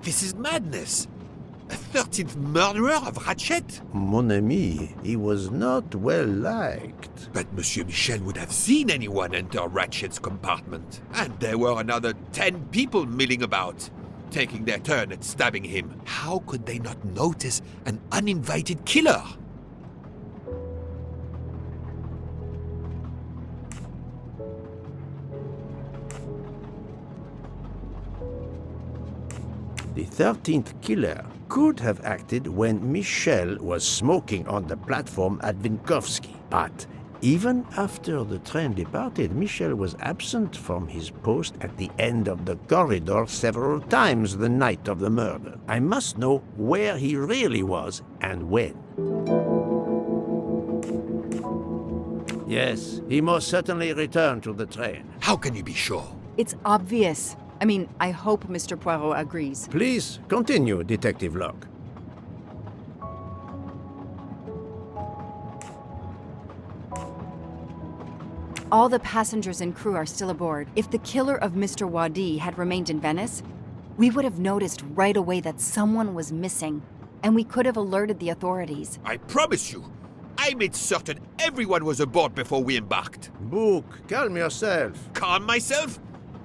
This is madness. A 13th murderer of Ratchet? Mon ami, he was not well liked. But Monsieur Michel would have seen anyone enter Ratchet's compartment. And there were another 10 people milling about, taking their turn at stabbing him. How could they not notice an uninvited killer? The 13th killer could have acted when Michel was smoking on the platform at Vinkovsky. But even after the train departed, Michel was absent from his post at the end of the corridor several times the night of the murder. I must know where he really was and when. Yes, he most certainly returned to the train. How can you be sure? It's obvious. I mean, I hope Mr. Poirot agrees. Please continue, Detective Locke. All the passengers and crew are still aboard. If the killer of Mr. Wadi had remained in Venice, we would have noticed right away that someone was missing, and we could have alerted the authorities. I promise you, I made certain everyone was aboard before we embarked. Book, calm yourself. Calm myself?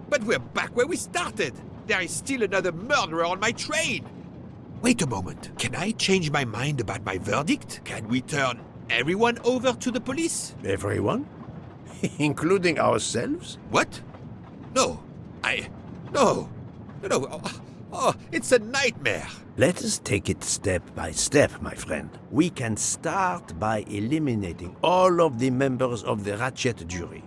But we're back where we started. There is still another murderer on my train. Wait a moment. Can I change my mind about my verdict? Can we turn everyone over to the police? Everyone? Including ourselves? What? No. No. Oh, it's a nightmare. Let us take it step by step, my friend. We can start by eliminating all of the members of the Ratchet jury.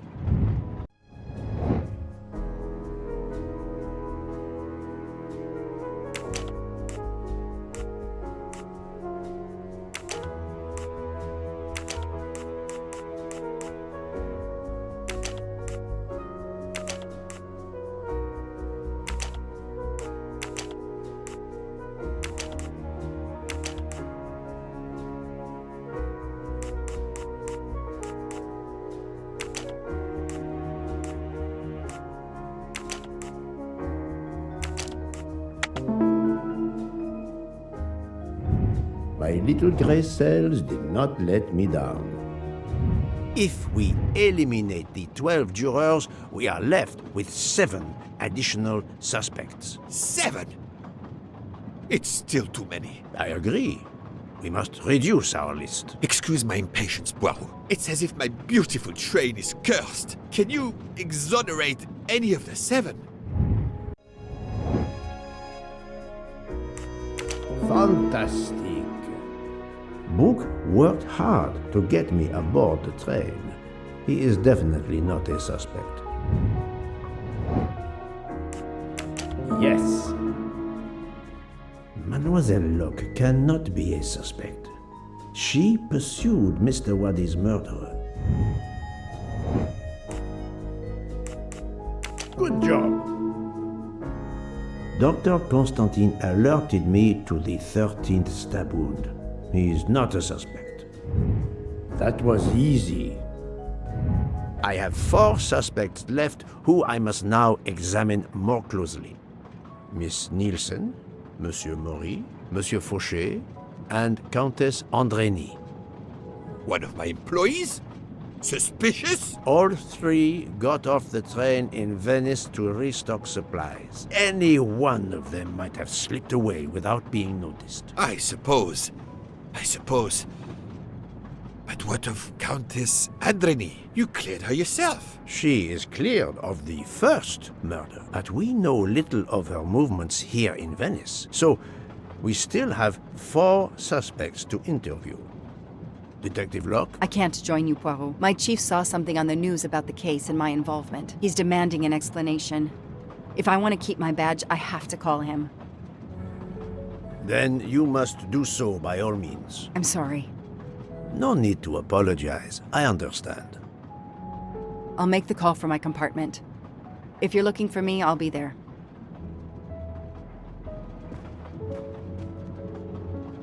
My little gray cells did not let me down. If we eliminate the 12 jurors, we are left with 7 additional suspects. 7? It's still too many. I agree. We must reduce our list. Excuse my impatience, Poirot. It's as if my beautiful train is cursed. Can you exonerate any of the 7? Fantastic. Book worked hard to get me aboard the train. He is definitely not a suspect. Yes. Mademoiselle Locke cannot be a suspect. She pursued Mr. Wadi's murderer. Good job. Dr. Constantine alerted me to the 13th stab wound. He is not a suspect. That was easy. I have 4 suspects left who I must now examine more closely. Miss Nielsen, Monsieur Maury, Monsieur Fauché, and Countess Andrény. One of my employees? Suspicious? All 3 got off the train in Venice to restock supplies. Any one of them might have slipped away without being noticed. I suppose. But what of Countess Andrény? You cleared her yourself. She is cleared of the first murder, but we know little of her movements here in Venice, so we still have 4 suspects to interview. Detective Locke? I can't join you, Poirot. My chief saw something on the news about the case and my involvement. He's demanding an explanation. If I want to keep my badge, I have to call him. Then you must do so by all means. I'm sorry. No need to apologize. I understand. I'll make the call from my compartment. If you're looking for me, I'll be there.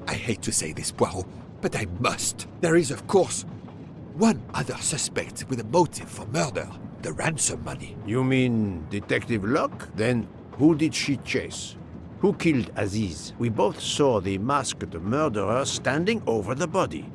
I hate to say this, Poirot, but I must. There is, of course, one other suspect with a motive for murder. The ransom money. You mean Detective Locke? Then who did she chase? Who killed Aziz? We both saw the masked murderer standing over the body.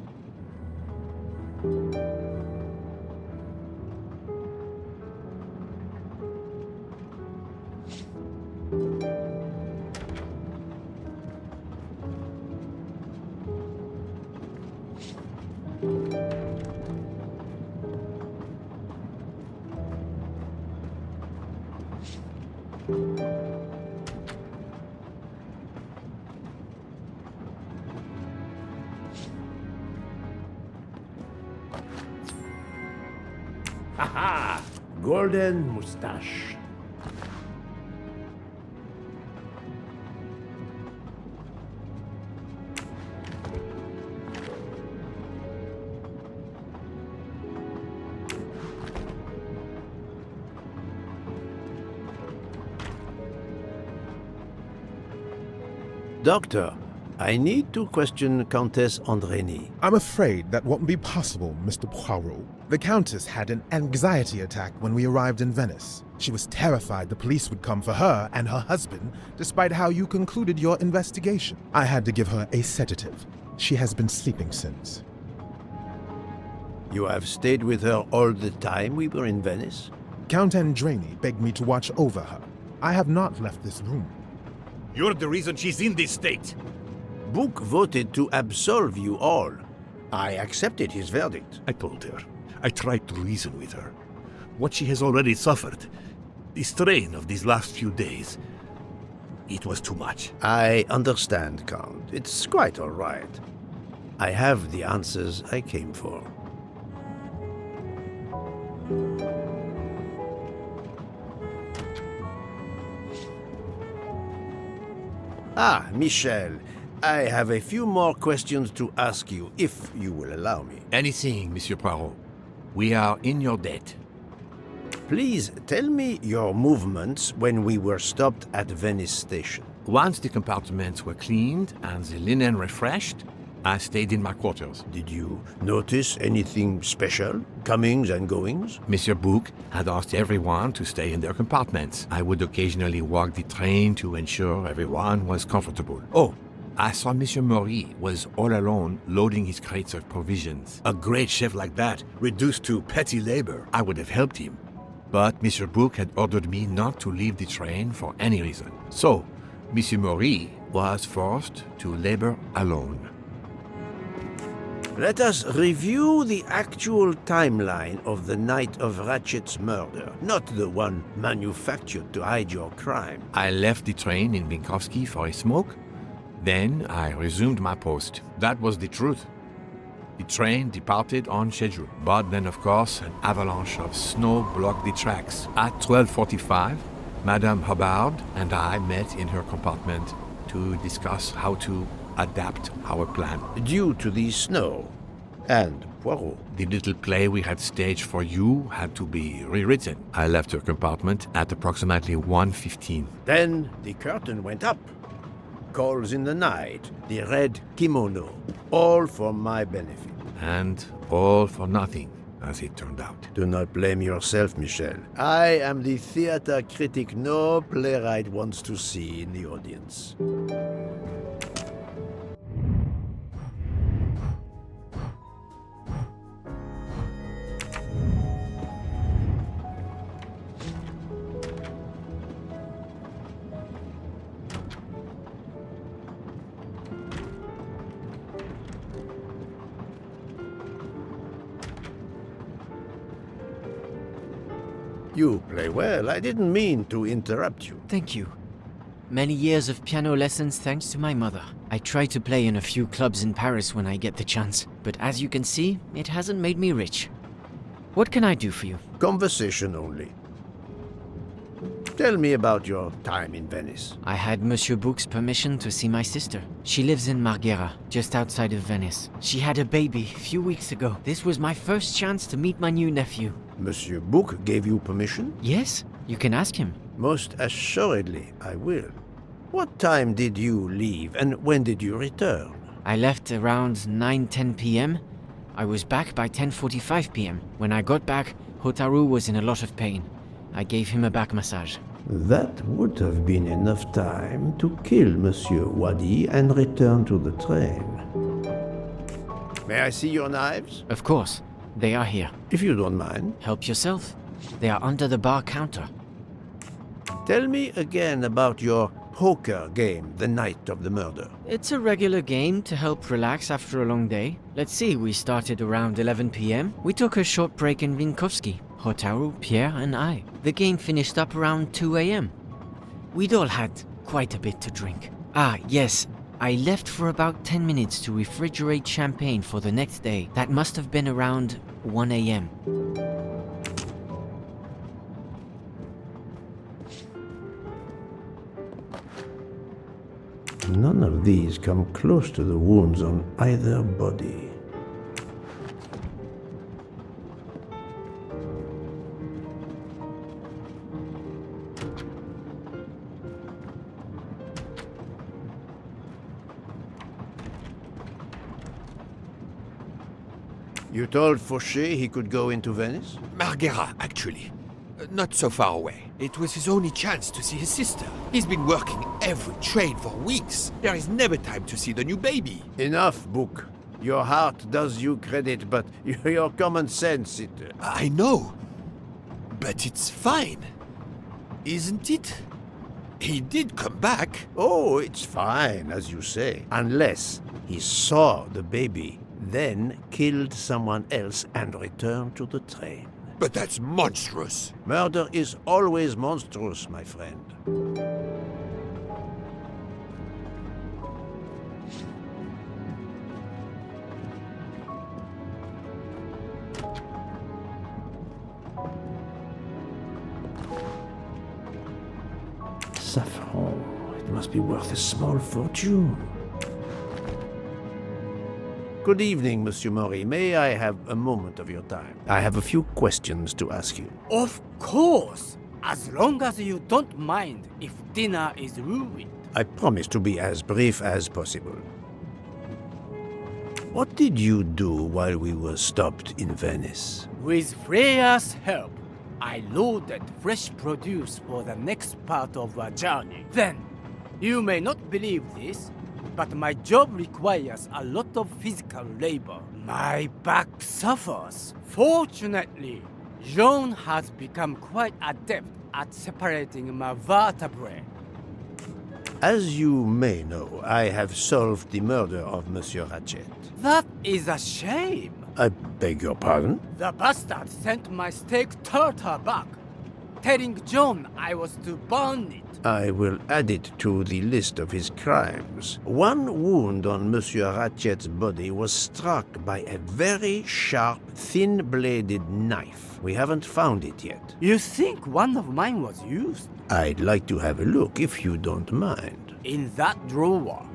Haha! Golden mustache. Doctor, I need to question Countess Andrény. I'm afraid that won't be possible, Mr. Poirot. The Countess had an anxiety attack when we arrived in Venice. She was terrified the police would come for her and her husband, despite how you concluded your investigation. I had to give her a sedative. She has been sleeping since. You have stayed with her all the time we were in Venice? Count Andrény begged me to watch over her. I have not left this room. You're the reason she's in this state. Book voted to absolve you all. I accepted his verdict. I told her. I tried to reason with her. What she has already suffered, the strain of these last few days, it was too much. I understand, Count. It's quite all right. I have the answers I came for. Ah, Michel, I have a few more questions to ask you, if you will allow me. Anything, Monsieur Poirot. We are in your debt. Please tell me your movements when we were stopped at Venice Station. Once the compartments were cleaned and the linen refreshed, I stayed in my quarters. Did you notice anything special? Comings and goings? Monsieur Bouc had asked everyone to stay in their compartments. I would occasionally walk the train to ensure everyone was comfortable. Oh, I saw Monsieur Maury was all alone loading his crates of provisions. A great chef like that, reduced to petty labor, I would have helped him. But Monsieur Bouc had ordered me not to leave the train for any reason. So, Monsieur Maury was forced to labor alone. Let us review the actual timeline of the night of Ratchet's murder, not the one manufactured to hide your crime. I left the train in Minkowski for a smoke. Then I resumed my post. That was the truth. The train departed on schedule. But then, of course, an avalanche of snow blocked the tracks. At 12:45, Madame Hubbard and I met in her compartment to discuss how to adapt our plan. Due to the snow and Poirot. The little play we had staged for you had to be rewritten. I left her compartment at approximately 1:15. Then the curtain went up. Calls in the night, the red kimono, all for my benefit. And all for nothing, as it turned out. Do not blame yourself, Michel. I am the theater critic no playwright wants to see in the audience. You play well. I didn't mean to interrupt you. Thank you. Many years of piano lessons thanks to my mother. I try to play in a few clubs in Paris when I get the chance, but as you can see, it hasn't made me rich. What can I do for you? Conversation only. Tell me about your time in Venice. I had Monsieur Bouc's permission to see my sister. She lives in Marghera, just outside of Venice. She had a baby a few weeks ago. This was my first chance to meet my new nephew. Monsieur Bouc gave you permission? Yes, you can ask him. Most assuredly, I will. What time did you leave and when did you return? I left around 9:10 p.m. I was back by 10:45 p.m. When I got back, Hotaru was in a lot of pain. I gave him a back massage. That would have been enough time to kill Monsieur Wadi and return to the train. May I see your knives? Of course. They are here. If you don't mind. Help yourself. They are under the bar counter. Tell me again about your poker game the night of the murder. It's a regular game to help relax after a long day. Let's see, we started around 11 p.m. We took a short break in Vinkovsky, Hotaru, Pierre and I. The game finished up around 2 a.m. We'd all had quite a bit to drink. Ah, yes, I left for about 10 minutes to refrigerate champagne for the next day. That must have been around 1 a.m. None of these come close to the wounds on either body. You told Fauché he could go into Venice? Marghera, actually. Not so far away. It was his only chance to see his sister. He's been working every train for weeks. There is never time to see the new baby. Enough, Book. Your heart does you credit, but your common sense, it... I know. But it's fine. Isn't it? He did come back. Oh, it's fine, as you say. Unless he saw the baby, then killed someone else and returned to the train. But that's monstrous. Murder is always monstrous, my friend. Saffron. It must be worth a small fortune. Good evening, Monsieur Maury. May I have a moment of your time? I have a few questions to ask you. Of course! As long as you don't mind if dinner is ruined. I promise to be as brief as possible. What did you do while we were stopped in Venice? With Freya's help, I loaded fresh produce for the next part of our journey. Then, you may not believe this, but my job requires a lot of physical labor. My back suffers. Fortunately, Jean has become quite adept at separating my vertebrae. As you may know, I have solved the murder of Monsieur Ratchet. That is a shame. I beg your pardon? The bastard sent my steak tartar back, telling John I was to burn it. I will add it to the list of his crimes. One wound on Monsieur Ratchet's body was struck by a very sharp, thin-bladed knife. We haven't found it yet. You think one of mine was used? I'd like to have a look, if you don't mind. In that drawer.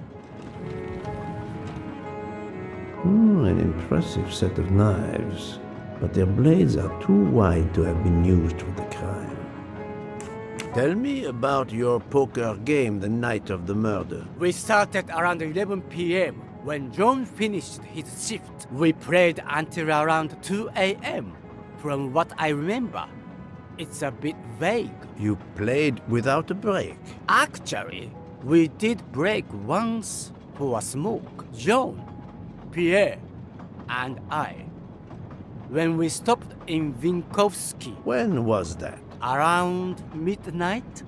An impressive set of knives, but their blades are too wide to have been used for the crime. Tell me about your poker game the night of the murder. We started around 11 p.m. When John finished his shift, we played until around 2 a.m. From what I remember, it's a bit vague. You played without a break? Actually, we did break once for a smoke. John, Pierre, and I. When we stopped in Vinkovsky. When was that? Around midnight?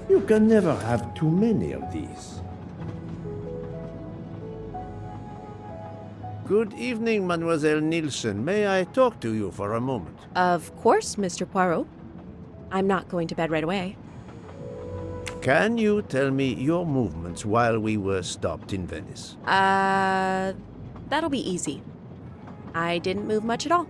You can never have too many of these. Good evening, Mademoiselle Nielsen. May I talk to you for a moment? Of course, Mr. Poirot. I'm not going to bed right away. Can you tell me your movements while we were stopped in Venice? That'll be easy. I didn't move much at all.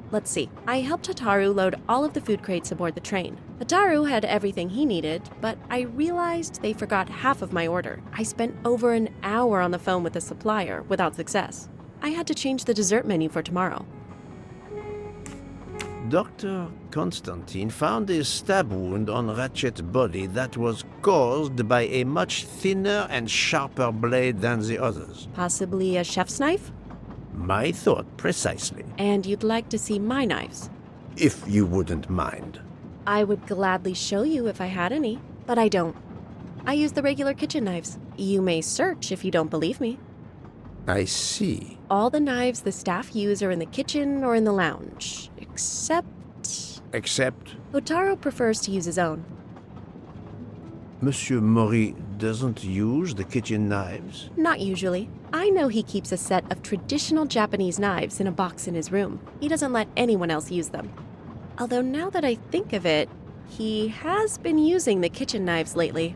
Let's see. I helped Hotaru load all of the food crates aboard the train. Hotaru had everything he needed, but I realized they forgot half of my order. I spent over an hour on the phone with the supplier without success. I had to change the dessert menu for tomorrow. Dr. Constantine found a stab wound on Ratchet's body that was caused by a much thinner and sharper blade than the others. Possibly a chef's knife? My thought precisely. And you'd like to see my knives? If you wouldn't mind. I would gladly show you if I had any, but I don't. I use the regular kitchen knives. You may search if you don't believe me. I see. All the knives the staff use are in the kitchen or in the lounge, except... Except? Hotaru prefers to use his own. Monsieur Mori doesn't use the kitchen knives? Not usually. I know he keeps a set of traditional Japanese knives in a box in his room. He doesn't let anyone else use them. Although now that I think of it, he has been using the kitchen knives lately.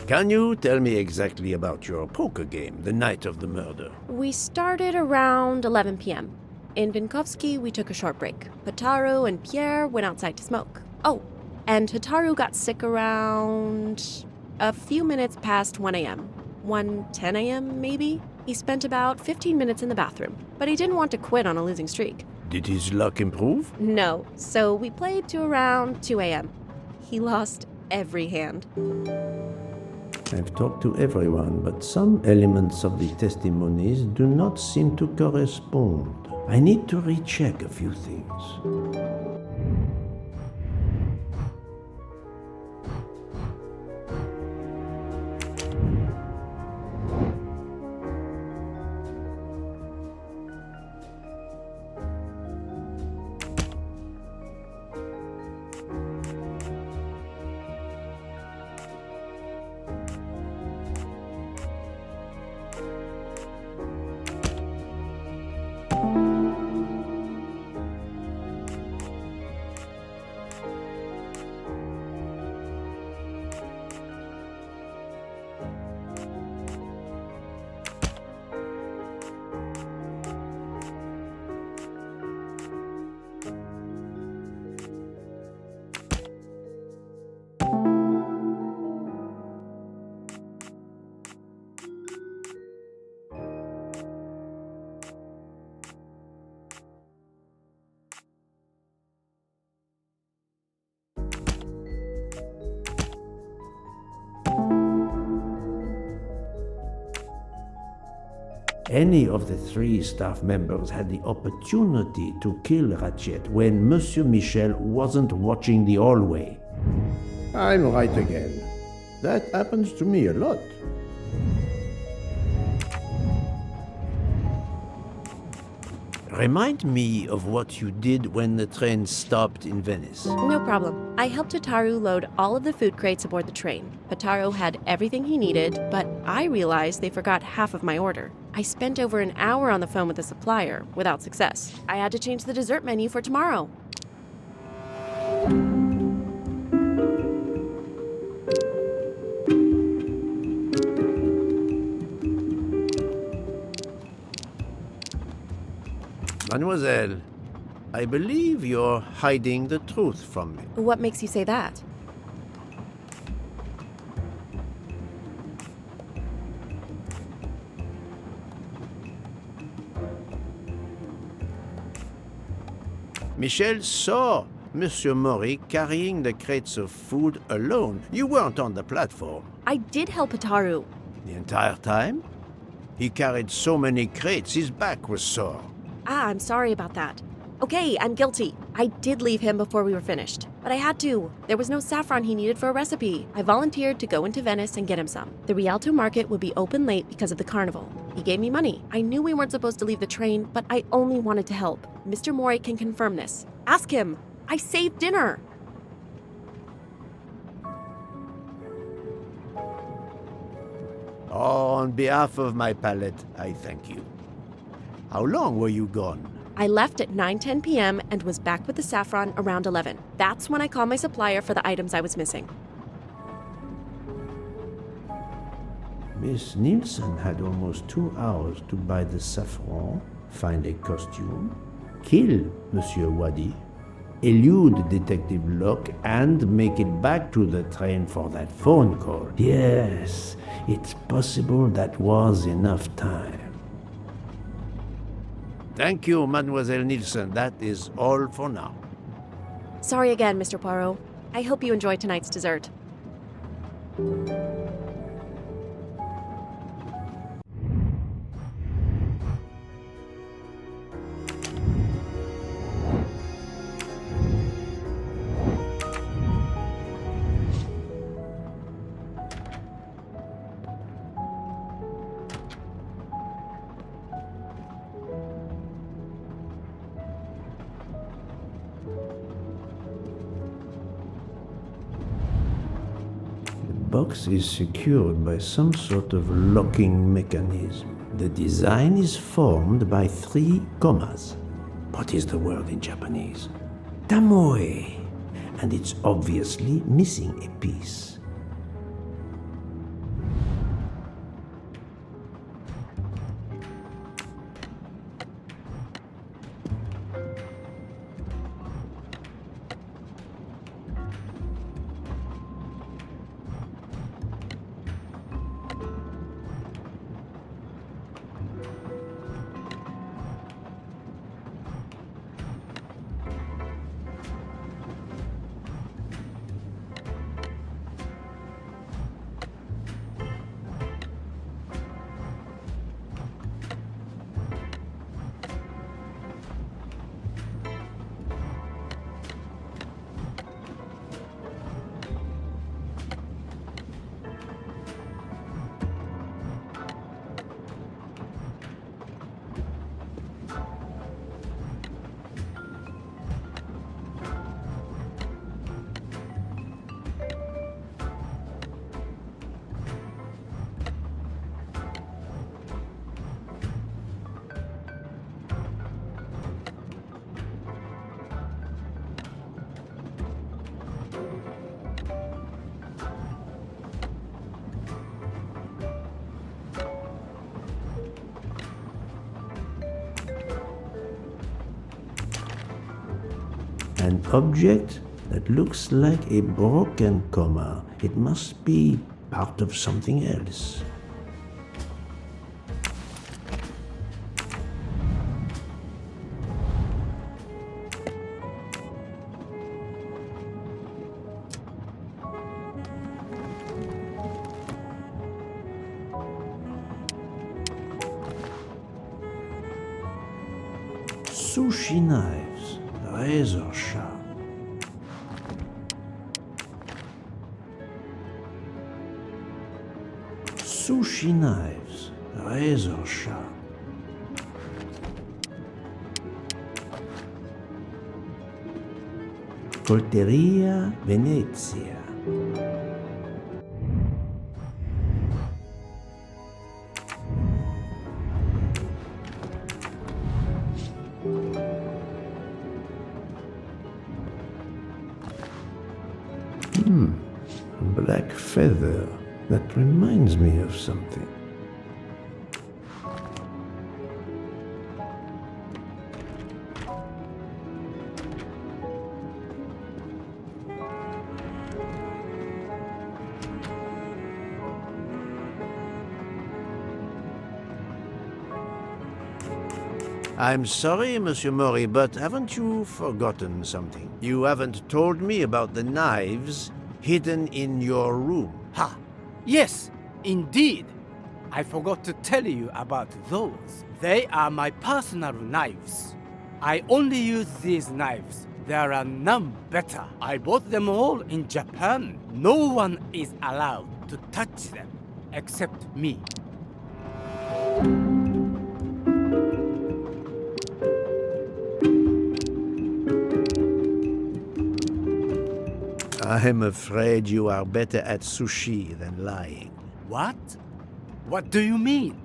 Can you tell me exactly about your poker game the night of the murder? We started around 11 p.m. In Vinkovsky, we took a short break. Hotaru and Pierre went outside to smoke. Oh, and Hotaru got sick around a few minutes past 1 a.m. 1:10 a.m., maybe? He spent about 15 minutes in the bathroom, but he didn't want to quit on a losing streak. Did his luck improve? No, so we played to around 2 a.m. He lost every hand. I've talked to everyone, but some elements of the testimonies do not seem to correspond. I need to recheck a few things. Any of the three staff members had the opportunity to kill Ratchet when Monsieur Michel wasn't watching the hallway. I'm right again. That happens to me a lot. Remind me of what you did when the train stopped in Venice. No problem. I helped Hotaru load all of the food crates aboard the train. Hotaru had everything he needed, but I realized they forgot half of my order. I spent over an hour on the phone with the supplier without success. I had to change the dessert menu for tomorrow. Mademoiselle, I believe you're hiding the truth from me. What makes you say that? Michel saw Monsieur Mori carrying the crates of food alone. You weren't on the platform. I did help Hotaru. The entire time? He carried so many crates, his back was sore. I'm sorry about that. Okay, I'm guilty. I did leave him before we were finished, but I had to. There was no saffron he needed for a recipe. I volunteered to go into Venice and get him some. The Rialto market would be open late because of the carnival. He gave me money. I knew we weren't supposed to leave the train, but I only wanted to help. Mr. Mori can confirm this. Ask him. I saved dinner. On behalf of my palate, I thank you. How long were you gone? I left at 9:10 p.m. and was back with the saffron around 11. That's when I called my supplier for the items I was missing. Miss Nielsen had almost 2 hours to buy the saffron, find a costume, kill Monsieur Wadi, elude Detective Locke, and make it back to the train for that phone call. Yes, it's possible that was enough time. Thank you, Mademoiselle Nielsen. That is all for now. Sorry again, Mr. Poirot. I hope you enjoy tonight's dessert. The box is secured by some sort of locking mechanism. The design is formed by 3 commas. What is the word in Japanese? Tamoe. And it's obviously missing a piece. An object that looks like a broken comma. It must be part of something else. Sushi knives, razor sharp. Sushi knives, razor sharp. Colteria Venezia. Black feather. That reminds me of something. I'm sorry, Monsieur Mori, but haven't you forgotten something? You haven't told me about the knives hidden in your room. Ha! Yes, indeed. I forgot to tell you about those. They are my personal knives. I only use these knives. There are none better. I bought them all in Japan. No one is allowed to touch them except me. I'm afraid you are better at sushi than lying. What? What do you mean?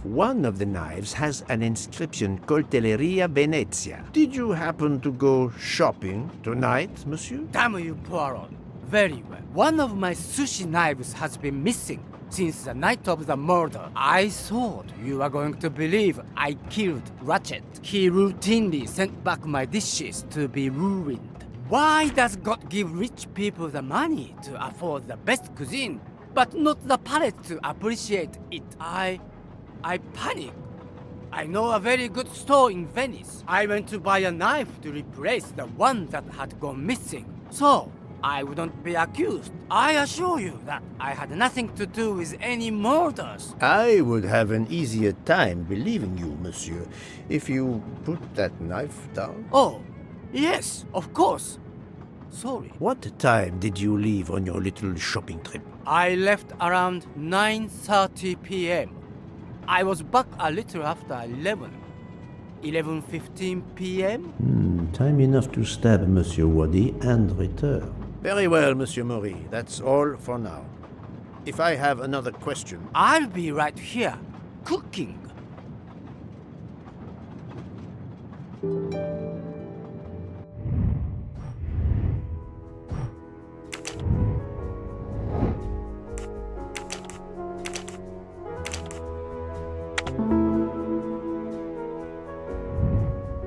One of the knives has an inscription, Coltelleria Venezia. Did you happen to go shopping tonight, monsieur? Damn you, Poirot. Very well. One of my sushi knives has been missing since the night of the murder. I thought you were going to believe I killed Ratchet. He routinely sent back my dishes to be ruined. Why does God give rich people the money to afford the best cuisine, but not the palate to appreciate it? I panicked. I know a very good store in Venice. I went to buy a knife to replace the one that had gone missing, so I wouldn't be accused. I assure you that I had nothing to do with any murders. I would have an easier time believing you, monsieur, if you put that knife down. Oh, yes, of course. Sorry. What time did you leave on your little shopping trip? I left around 9:30 p.m. I was back a little after 11:15 p.m. Time enough to stab Monsieur Wadi and return. Very well, Monsieur Mori. That's all for now. If I have another question... I'll be right here, cooking.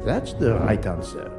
That's the right answer.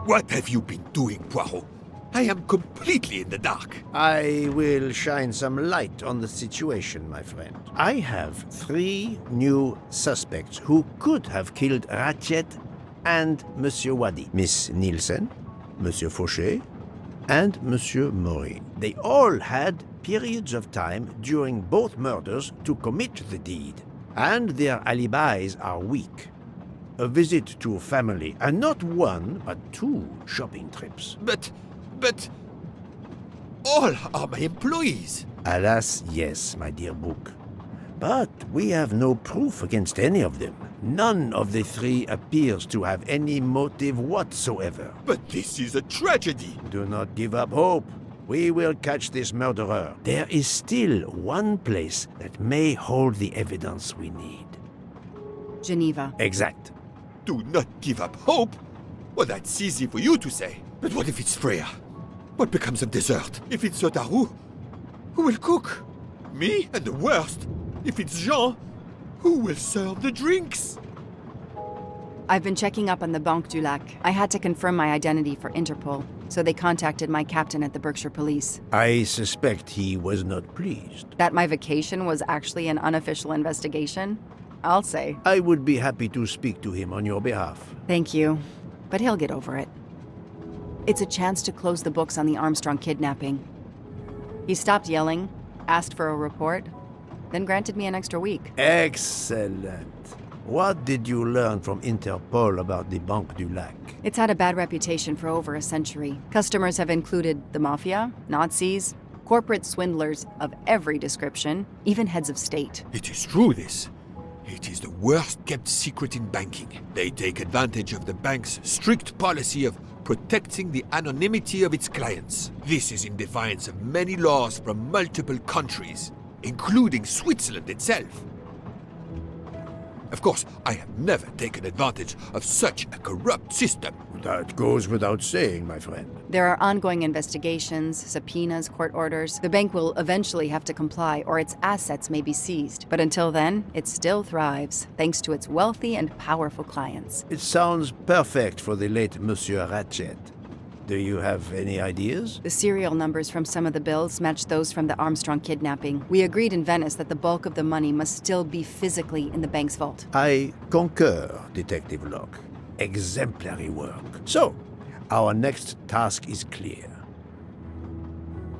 What have you been doing, Poirot? I am completely in the dark. I will shine some light on the situation, my friend. I have 3 new suspects who could have killed Ratchet and Monsieur Wadi. Miss Nielsen, Monsieur Fauché, and Monsieur Mori. They all had periods of time during both murders to commit the deed, and their alibis are weak. A visit to family, and not 1, but 2 shopping trips. But all are my employees. Alas, yes, my dear book. But we have no proof against any of them. None of the 3 appears to have any motive whatsoever. But this is a tragedy. Do not give up hope. We will catch this murderer. There is still one place that may hold the evidence we need. Geneva. Exact. Do not give up hope? Well, that's easy for you to say. But what if it's Freya? What becomes of dessert? If it's Sotaru, who will cook? Me? And the worst, if it's Jean, who will serve the drinks? I've been checking up on the Banque du Lac. I had to confirm my identity for Interpol, so they contacted my captain at the Berkshire Police. I suspect he was not pleased. That my vacation was actually an unofficial investigation? I'll say. I would be happy to speak to him on your behalf. Thank you, but he'll get over it. It's a chance to close the books on the Armstrong kidnapping. He stopped yelling, asked for a report, then granted me an extra week. Excellent. What did you learn from Interpol about the Banque du Lac? It's had a bad reputation for over a century. Customers have included the mafia, Nazis, corporate swindlers of every description, even heads of state. It is true, this. It is the worst-kept secret in banking. They take advantage of the bank's strict policy of protecting the anonymity of its clients. This is in defiance of many laws from multiple countries, including Switzerland itself. Of course, I have never taken advantage of such a corrupt system. That goes without saying, my friend. There are ongoing investigations, subpoenas, court orders. The bank will eventually have to comply, or its assets may be seized. But until then, it still thrives, thanks to its wealthy and powerful clients. It sounds perfect for the late Monsieur Ratchet. Do you have any ideas? The serial numbers from some of the bills match those from the Armstrong kidnapping. We agreed in Venice that the bulk of the money must still be physically in the bank's vault. I concur, Detective Locke. Exemplary work. So, our next task is clear.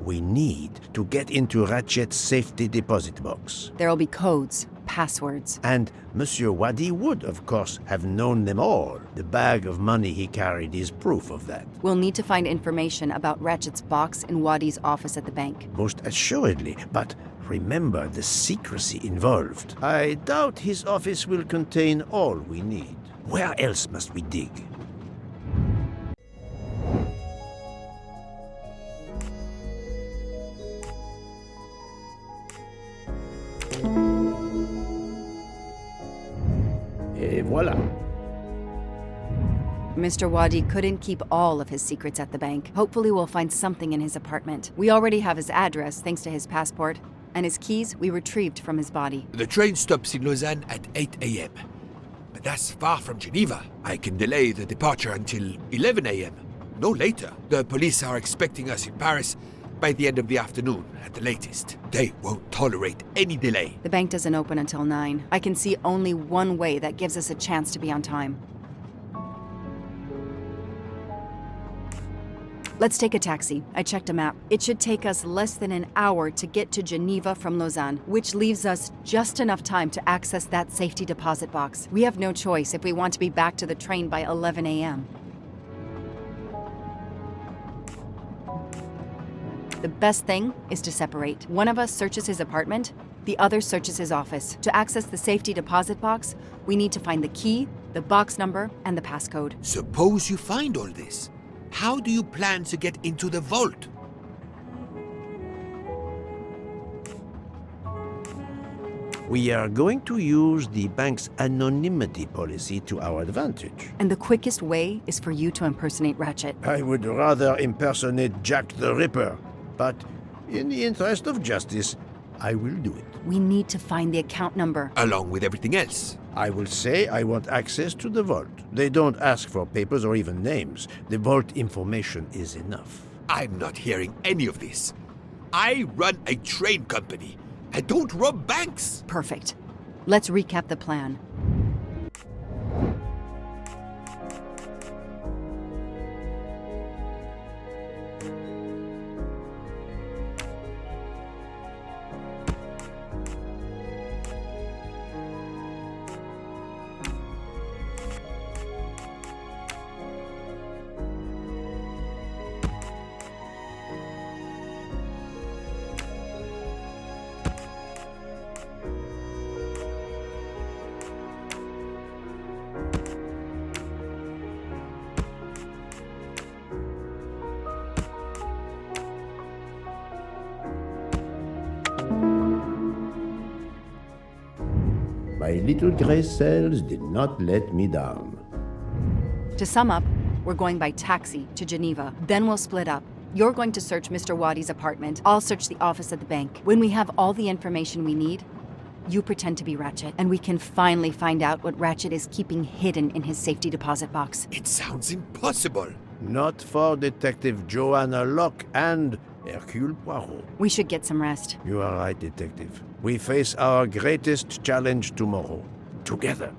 We need to get into Ratchet's safety deposit box. There'll be codes, passwords. And Monsieur Wadi would, of course, have known them all. The bag of money he carried is proof of that. We'll need to find information about Ratchet's box in Wadi's office at the bank. Most assuredly, but remember the secrecy involved. I doubt his office will contain all we need. Where else must we dig? Et voilà. Mr. Wadi couldn't keep all of his secrets at the bank. Hopefully we'll find something in his apartment. We already have his address thanks to his passport, and his keys we retrieved from his body. The train stops in Lausanne at 8 a.m. But that's far from Geneva. I can delay the departure until 11 a.m. No later. The police are expecting us in Paris by the end of the afternoon at the latest. They won't tolerate any delay. The bank doesn't open until 9. I can see only one way that gives us a chance to be on time. Let's take a taxi. I checked a map. It should take us less than an hour to get to Geneva from Lausanne, which leaves us just enough time to access that safety deposit box. We have no choice if we want to be back to the train by 11 a.m. The best thing is to separate. One of us searches his apartment, the other searches his office. To access the safety deposit box, we need to find the key, the box number, and the passcode. Suppose you find all this. How do you plan to get into the vault? We are going to use the bank's anonymity policy to our advantage. And the quickest way is for you to impersonate Ratchet. I would rather impersonate Jack the Ripper, but in the interest of justice, I will do it. We need to find the account number. Along with everything else. I will say I want access to the vault. They don't ask for papers or even names. The vault information is enough. I'm not hearing any of this. I run a train company. I don't rob banks. Perfect. Let's recap the plan. My little gray cells did not let me down. To sum up, we're going by taxi to Geneva. Then we'll split up. You're going to search Mr. Wadi's apartment. I'll search the office at the bank. When we have all the information we need, you pretend to be Ratchet, and we can finally find out what Ratchet is keeping hidden in his safety deposit box. It sounds impossible. Not for Detective Joanna Locke and Hercule Poirot. We should get some rest. You are right, Detective. We face our greatest challenge tomorrow. Together.